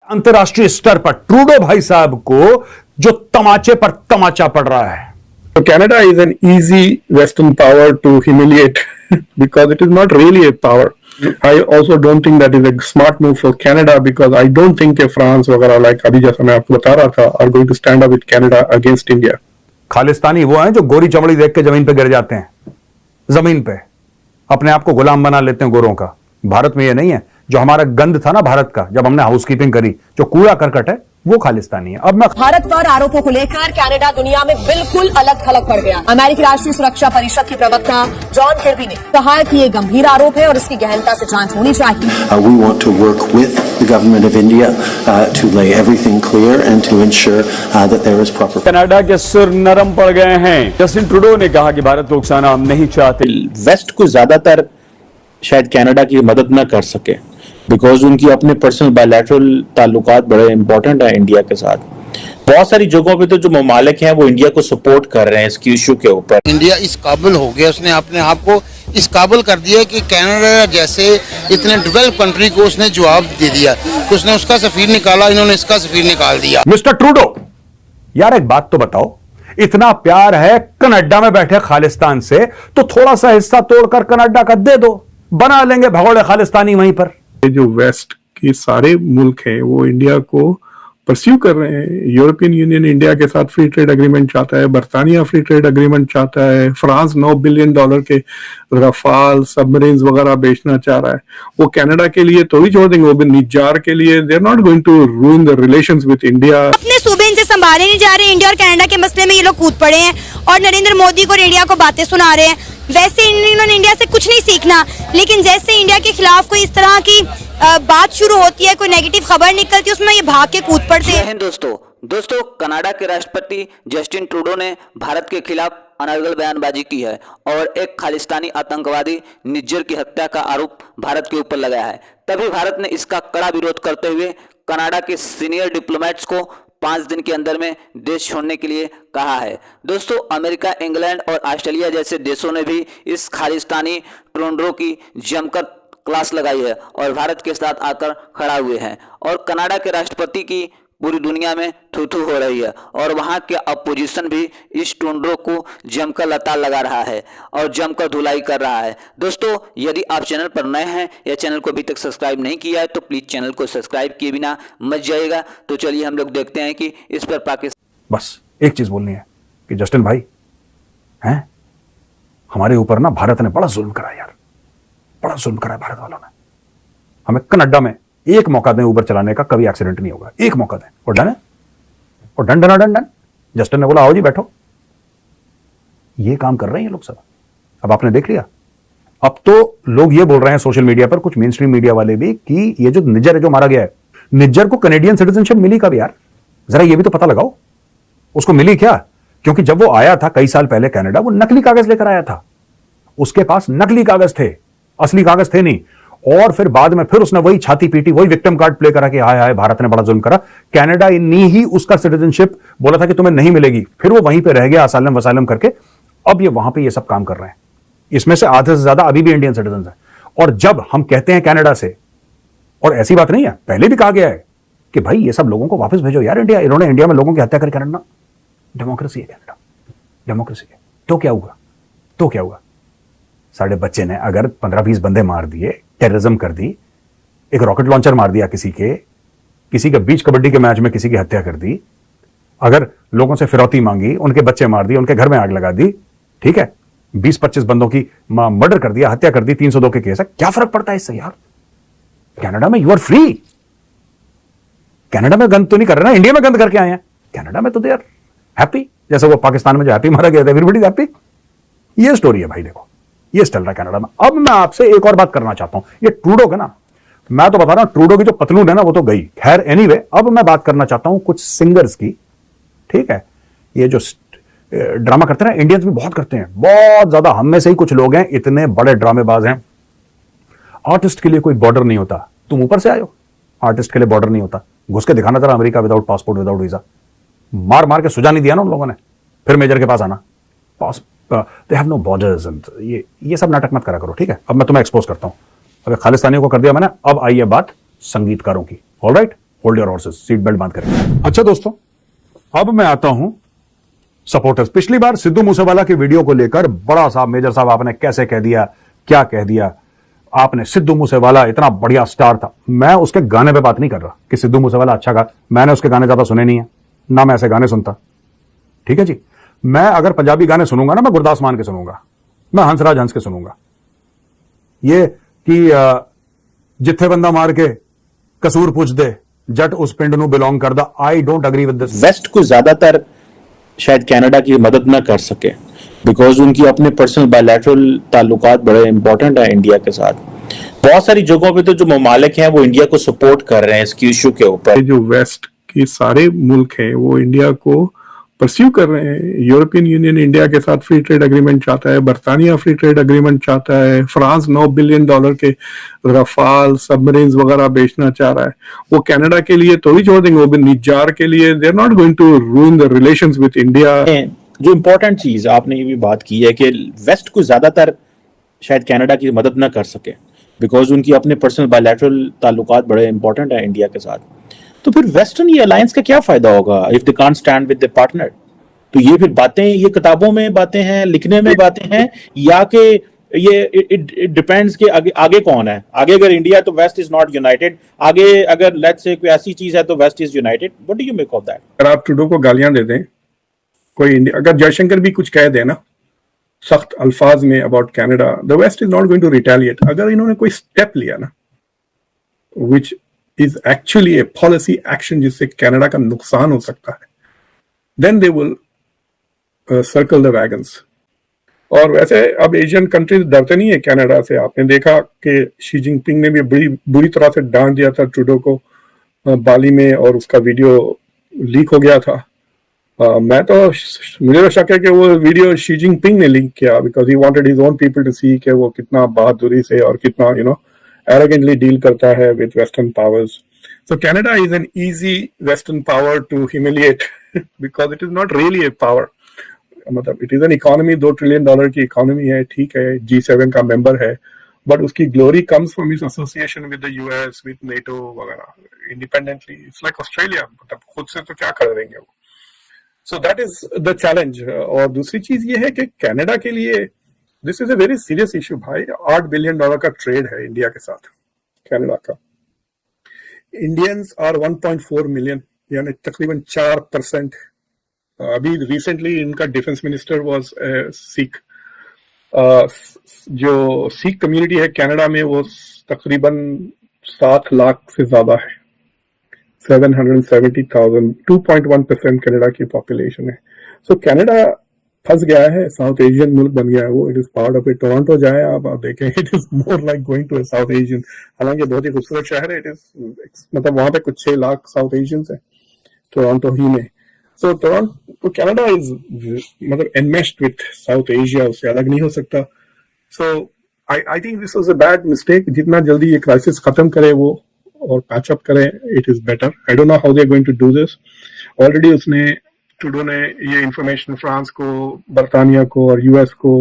अंतर्राष्ट्रीय स्तर पर ट्रूडो भाई साहब को जो तमाचे पर तमाचा पड़ रहा है। So Canada is an easy Western power to humiliate because it is not really a power. I also don't think that is a smart move for Canada because I don't think कि France वगैरह like अभी जैसा मैं आपको बता रहा था are going to stand up with Canada against India. Khalistani वो हैं जो गोरी चमड़ी देख के जमीन पे गिर जाते हैं, जमीन पे अपने आप को गुलाम बना लेते हैं गोरों का। भारत में ये नहीं है। जो हमारा गंद था ना भारत का, जब हमने हाउसकीपिंग करी, जो कूड़ा करकट है वो खालिस्तानी है। अब मैं भारत पर आरोपों को लेकर कनाडा दुनिया में बिल्कुल अलग थलग पड़ गया। अमेरिकी राष्ट्रीय सुरक्षा परिषद के प्रवक्ता जॉन किर्बी ने कहा है कि ये गंभीर आरोप है और इसकी गहनता से जांच होनी चाहिए। We want to work with the government of India to lay everything clear and to ensure that there is proper. Canada के सिर नरम पड़ गए हैं। जस्टिन ट्रूडो ने कहा कि भारत को उकसाना हम नहीं चाहते। वेस्ट को ज्यादातर शायद कनाडा की मदद न कर सके बिकॉज उनकी अपने पर्सनल बायलैटरल ताल्लुकात बड़े इंपॉर्टेंट है इंडिया के साथ। बहुत सारी जगहों पे तो जो ममालिक हैं वो इंडिया को सपोर्ट कर रहे हैं इसकी इशू के ऊपर। इंडिया इस काबिल हो गया, उसने अपने आप को इस काबिल कर दिया कि कनाडा जैसे इतने डेवलप कंट्री को उसने जवाब दे दिया कि उसने उसका सफीर निकाला, इन्होंने इसका सफीर निकाल दिया। मिस्टर ट्रूडो, यार एक बात तो बताओ, इतना प्यार है कनाडा में बैठे खालिस्तान से तो थोड़ा सा हिस्सा तोड़कर कनाडा का दे दो, बना लेंगे भगोड़े खालिस्तानी वहीं पर। जो वेस्ट के सारे मुल्क हैं वो इंडिया को परस्यू कर रहे हैं। यूरोपियन यूनियन इंडिया के साथ फ्री ट्रेड एग्रीमेंट चाहता है, बर्तानिया फ्री ट्रेड एग्रीमेंट चाहता है, फ्रांस $9 बिलियन के रफाल सबमरीन्स वगैरह बेचना चाह रहा है। वो कनाडा के लिए तो ही छोड़ देंगे, वो भी निजार के लिए they are not going to ruin the relations with India. अपने सूबे इनसे संभाले नहीं जा रहे। इंडिया और कनाडा के मसले में ये लोग कूद पड़े हैं और नरेंद्र मोदी को और इंडिया को बातें सुना रहे हैं। वैसे इन्होंने इंडिया से कुछ नहीं सीखना, लेकिन जैसे इंडिया के खिलाफ कोई इस तरह की बात शुरू होती है, कोई नेगेटिव खबर निकलती है, उसमें ये भाग के कूद पड़ते हैं। दोस्तों कनाडा के राष्ट्रपति जस्टिन ट्रूडो ने भारत के खिलाफ अनर्गल बयानबाजी की है और एक खालिस्तानी आतंकवादी निज्जर की हत्या का आरोप भारत के ऊपर लगाया है। तभी भारत ने इसका कड़ा विरोध करते हुए कनाडा के सीनियर डिप्लोमेट्स को 5 दिन के अंदर में देश छोड़ने के लिए कहा है। दोस्तों अमेरिका, इंग्लैंड और ऑस्ट्रेलिया जैसे देशों ने भी इस खालिस्तानी ट्रूडो की जमकर क्लास लगाई है और भारत के साथ आकर खड़ा हुए हैं और कनाडा के राष्ट्रपति की पूरी दुनिया में थू-थू हो रही है और वहां के अपोजिशन भी इस ट्रूडो को जमकर लताड़ लगा रहा है और जमकर धुलाई कर रहा है। दोस्तों यदि आप चैनल पर नए हैं या चैनल को अभी तक सब्सक्राइब नहीं किया है तो प्लीज चैनल को सब्सक्राइब किए बिना मत जाइएगा। तो चलिए हम लोग देखते हैं कि इस पर पाकिस्तान। बस एक चीज बोलनी है कि जस्टिन भाई हैं, हमारे ऊपर ना भारत ने बड़ा जुल्म करा यार, बड़ा जुल्म करा है भारत वालों ने। हमें कनाडा में एक मौका दें उबर चलाने का, कभी एक्सीडेंट नहीं होगा। एक मौका दें और डन है, और done done done done. Justin ने बोला आओ जी बैठो। ये काम कर रहे हैं ये लोग सब। अब आपने देख लिया, अब तो लोग ये बोल रहे हैं सोशल मीडिया पर, कुछ मेन स्ट्रीम मीडिया वाले भी, कि ये जो निज्जर है जो मारा गया है, निज्जर को कैनेडियन सिटीजनशिप मिली कब यार? जरा ये भी तो पता लगाओ, उसको मिली क्या? क्योंकि जब वो आया था कई साल पहले कनाडा, वो नकली कागज लेकर आया था। उसके पास नकली कागज थे, असली कागज थे नहीं। और फिर बाद में फिर उसने वही छाती पीटी, वही विक्टिम कार्ड प्ले करा कि हाय हाय भारत ने बड़ा जुल्म करा। कनाडा ने ही उसका सिटीजनशिप बोला था कि तुम्हें नहीं मिलेगी, फिर वो वहीं पे रह गया असालम वसालम करके। अब ये वहां पे ये सब काम कर रहे हैं। इसमें से आधे से ज्यादा अभी भी इंडियन सिटीजन हैं। और जब हम कहते हैं कनाडा से, और ऐसी बात नहीं है, पहले भी कहा गया है कि भाई ये सब लोगों को वापस भेजो यार इंडिया, इन्होंने इंडिया में लोगों की हत्या करके करना। डेमोक्रेसी है कनाडा, डेमोक्रेसी है। तो क्या हुआ? तो क्या हुआ? साढ़े बच्चे ने अगर 15-20 बंदे मार दिए, टेररिज्म कर दी, एक रॉकेट लॉन्चर मार दिया किसी के बीच कबड्डी के मैच में किसी की हत्या कर दी, अगर लोगों से फिरौती मांगी, उनके बच्चे मार दिए, उनके घर में आग लगा दी, ठीक है, 20-25 बंदों की मर्डर कर दिया, हत्या कर दी, 302 के केस है, क्या फर्क पड़ता है इससे यार? कनाडा में यू आर फ्री। कनाडा में गंद तो नहीं कर रहे ना, इंडिया में गंद करके आए हैं। कनाडा में तो दे आर हैप्पी, जैसे वो पाकिस्तान में जो हैप्पी मारा गया था, एवरीबॉडी हैप्पी। ये स्टोरी है भाई, देखो ये चल रहा है कनाडा में। अब मैं आपसे एक और बात करना चाहता हूं, ये ट्रूडो का ना, मैं तो बता रहा हूं ट्रूडो की जो पतलून है ना वो तो गई, खैर एनीवे। अब मैं बात करना चाहता हूं कुछ सिंगर्स की, ठीक है। ये जो ड्रामा करते हैं ना, इंडियंस भी बहुत करते हैं, बहुत ज्यादा। हम में से ही कुछ लोग हैं इतने बड़े ड्रामेबाज हैं। आर्टिस्ट के लिए कोई बॉर्डर नहीं होता। तुम ऊपर से आए हो, आर्टिस्ट के लिए बॉर्डर नहीं होता। घुस के दिखाना जरा America without passport, without visa. मार मार के सुझा नहीं दिया ना उन लोगों ने, फिर मेजर के पास आना। They have no borders and ये सब नाटक मत करा करो, ठीक है। अब मैं तुम्हें एक्सपोज करता हूं। अगर खालिस्तानियों को कर दिया मैंने, अब आई है बात संगीतकारों की। Alright, hold your horses, seat belt बांध करें। अच्छा दोस्तों, अब मैं आता हूं सपोर्टर्स। पिछली बार सिद्धू मूसेवाला की वीडियो को लेकर बड़ा साहब, मेजर साहब, आपने कैसे कह दिया, क्या कह दिया आपने। सिद्धू मूसेवाला इतना बढ़िया स्टार था। मैं उसके गाने पे बात नहीं कर रहा कि सिद्धू मूसेवाला अच्छा गा, मैंने उसके गाने ज्यादा सुने नहीं है, ना मैं ऐसे गाने सुनता, ठीक है जी। मैं अगर पंजाबी गाने सुनूंगा ना, मैं गुरदास मान के सुनूंगा, मैं हंसराज हंस के सुनूंगा। ये कि जिथे बंदा मार के कसूर पूछ दे, जट उस पिंड नू बिलोंग करदा, I don't agree with this. West को ज्यादातर शायद कनाडा की मदद ना कर सके बिकॉज उनकी अपने पर्सनल बायलैटरल ताल्लुकात बड़े इंपॉर्टेंट है इंडिया के साथ। बहुत सारी जगहों पे तो जो ममालिक हैं वो इंडिया को सपोर्ट कर रहे हैं इसकी इशू के ऊपर। जो वेस्ट के सारे मुल्क हैं वो इंडिया को परस्यू कर रहे हैं। यूरोपियन यूनियन इंडिया के साथ फ्री ट्रेड एग्रीमेंट चाहता है, बर्तानिया फ्री ट्रेड एग्रीमेंट चाहता है, फ्रांस $9 बिलियन के रफाल सबमरीन्स वगैरह बेचना चाह रहा है। वो कनाडा के लिए थोड़ी छोड़ देंगे, वो भी निजार के लिए। They are not going to ruin the relations with India. जो इंपॉर्टेंट चीज आपने ये भी बात की है कि वेस्ट को ज्यादातर शायद कनाडा की मदद ना कर सके बिकॉज उनकी अपने पर्सनल बायलैटरल ताल्लुकात बड़े इंपॉर्टेंट है इंडिया के साथ। तो फिर वेस्टर्न ये अलायंस का क्या फायदा होगा if they can't stand with the partner. तो ये फिर बातें, ये किताबों में बातें हैं, लिखने में बातें हैं, या कि ये इट डिपेंड्स कि आगे कौन है। आगे अगर इंडिया तो वेस्ट इज नॉट यूनाइटेड, आगे अगर लेट्स से कोई ऐसी चीज है तो west is united. What do you make of that? अगर आप ट्रूडो को गालियां दे दें, कोई इंडिया, अगर जयशंकर भी कुछ कह दे ना सख्त अल्फाज में about Canada, the west is not going to retaliate. अगर इन्होंने कोई स्टेप लिया ना which is actually a policy action जिससे कनाडा का नुकसान हो सकता है, then they will circle the wagons. और वैसे अब एशियन कंट्रीज डरते नहीं है कनाडा से। आपने देखा कि शी जिनपिंग ने भी बड़ी बुरी तरह से डांट दिया था ट्रूडो को बाली में, और उसका वीडियो लीक हो गया था। मुझे तो शक है कि वो वीडियो शी जिनपिंग ने लीक किया because he wanted his own people to see कि वो कितना बहादुरी से और कितना arrogantly deal करता है with Western powers. So Canada is an easy Western power to humiliate because it is not really a power. मतलब it is an economy, $2 trillion की economy है, ठीक है, G7 का member है, but उसकी glory comes from its association with the US, with NATO वगैरह. Independently, it's like Australia. मतलब खुद से तो क्या कर देंगे वो. So that is the challenge. और दूसरी चीज ये है कि कनाडा के लिए this is a very serious issue भाई। $8 बिलियन का ट्रेड है इंडिया के साथ कनाडा का। इंडियंस आर 1.4 मिलियन, यानी तकरीबन 4%। अभी रिसेंटली इनका डिफेंस मिनिस्टर वाज सिख। जो सिख कम्युनिटी है कनाडा में वो तकरीबन 7 लाख से ज्यादा है, 770,000, 2.1% कनाडा की पॉपुलेशन है। सो कनाडा फंस गया है, साउथ एशियन मुल्क बन गया है वो। It is part of it. Toronto जाए आप देखें, it is more like going to a South Asian. हालांकि बहुत ही खूबसूरत शहर है। इट इज मतलब वहां पे कुछ 6 लाख साउथ एशियंस है टोरंटो ही में। सो टोरंटो कनाडा इज मतलब एनमेश्ड विथ साउथ एशिया, उससे अलग नहीं हो सकता। So I think this was a bad mistake. जितना जल्दी ये क्राइसिस खत्म करे वो और पैचअप करें, it is better. I don't know how they are going to do this. Already उसने ट्रूडो ने ये इंफॉर्मेशन फ्रांस को, बर्तानिया को और यूएस को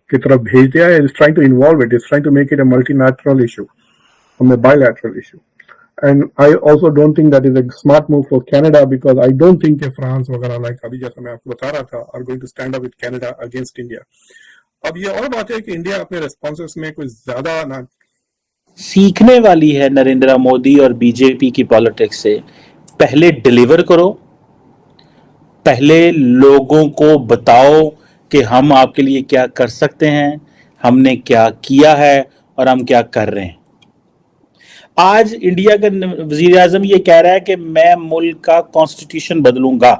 की तरफ भेज दिया है। Is trying to involve it, is trying to make it a multilateral issue, a bilateral issue. And I also don't think that is a smart move for Canada because I don't think कि France वगैरह like अभी जैसा मैं आपको बता रहा था are going to stand up with Canada against India. अब ये और बात है कि इंडिया अपने रेस्पॉन्सेस में कुछ ज्यादा ना सीखने वाली है नरेंद्र मोदी और बीजेपी की पॉलिटिक्स से। पहले डिलीवर करो, पहले लोगों को बताओ कि हम आपके लिए क्या कर सकते हैं, हमने क्या किया है और हम क्या कर रहे हैं। आज इंडिया का वजीर आजम ये कह रहा है कि मैं मुल्क का कॉन्स्टिट्यूशन बदलूंगा,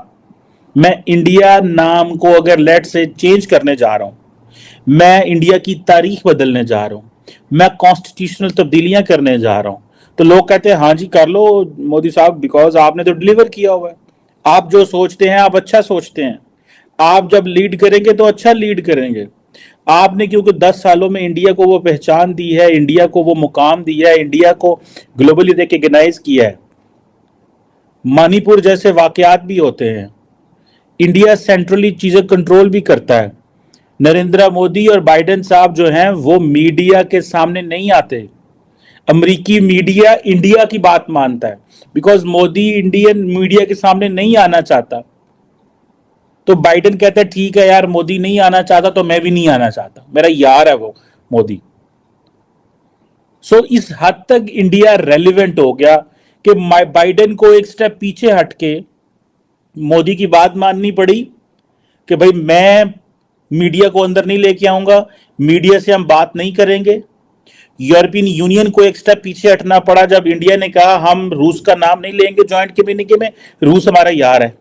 मैं इंडिया नाम को अगर लेट से चेंज करने जा रहा हूं, मैं इंडिया की तारीख बदलने जा रहा हूं, मैं कॉन्स्टिट्यूशनल तब्दीलियां करने जा रहा हूं। तो लोग कहते हैं हाँ जी कर लो मोदी साहब, बिकॉज आपने तो डिलीवर किया हुआ है। आप जो सोचते हैं आप अच्छा सोचते हैं, आप जब लीड करेंगे तो अच्छा लीड करेंगे। आपने क्योंकि 10 सालों में इंडिया को वो पहचान दी है, इंडिया को वो मुकाम दिया है, इंडिया को ग्लोबली रिकॉग्नाइज किया है। मणिपुर जैसे वाकयात भी होते हैं, इंडिया सेंट्रली चीजें कंट्रोल भी करता है। नरेंद्र मोदी और बाइडेन साहब जो हैं वो मीडिया के सामने नहीं आते। अमेरिकी मीडिया इंडिया की बात मानता है, बिकॉज मोदी इंडियन मीडिया के सामने नहीं आना चाहता। तो बाइडेन कहता है ठीक है यार, मोदी नहीं आना चाहता तो मैं भी नहीं आना चाहता, मेरा यार है वो मोदी। सो इस हद तक इंडिया रेलिवेंट हो गया कि बाइडेन को एक स्टेप पीछे हटके मोदी की बात माननी पड़ी कि भाई मैं मीडिया को अंदर नहीं लेके आऊंगा, मीडिया से हम बात नहीं करेंगे। यूरोपियन यूनियन को एक स्टेप पीछे हटना पड़ा जब इंडिया ने कहा हम रूस का नाम नहीं लेंगे ज्वाइंट कम्युनिके में, रूस हमारा यार है।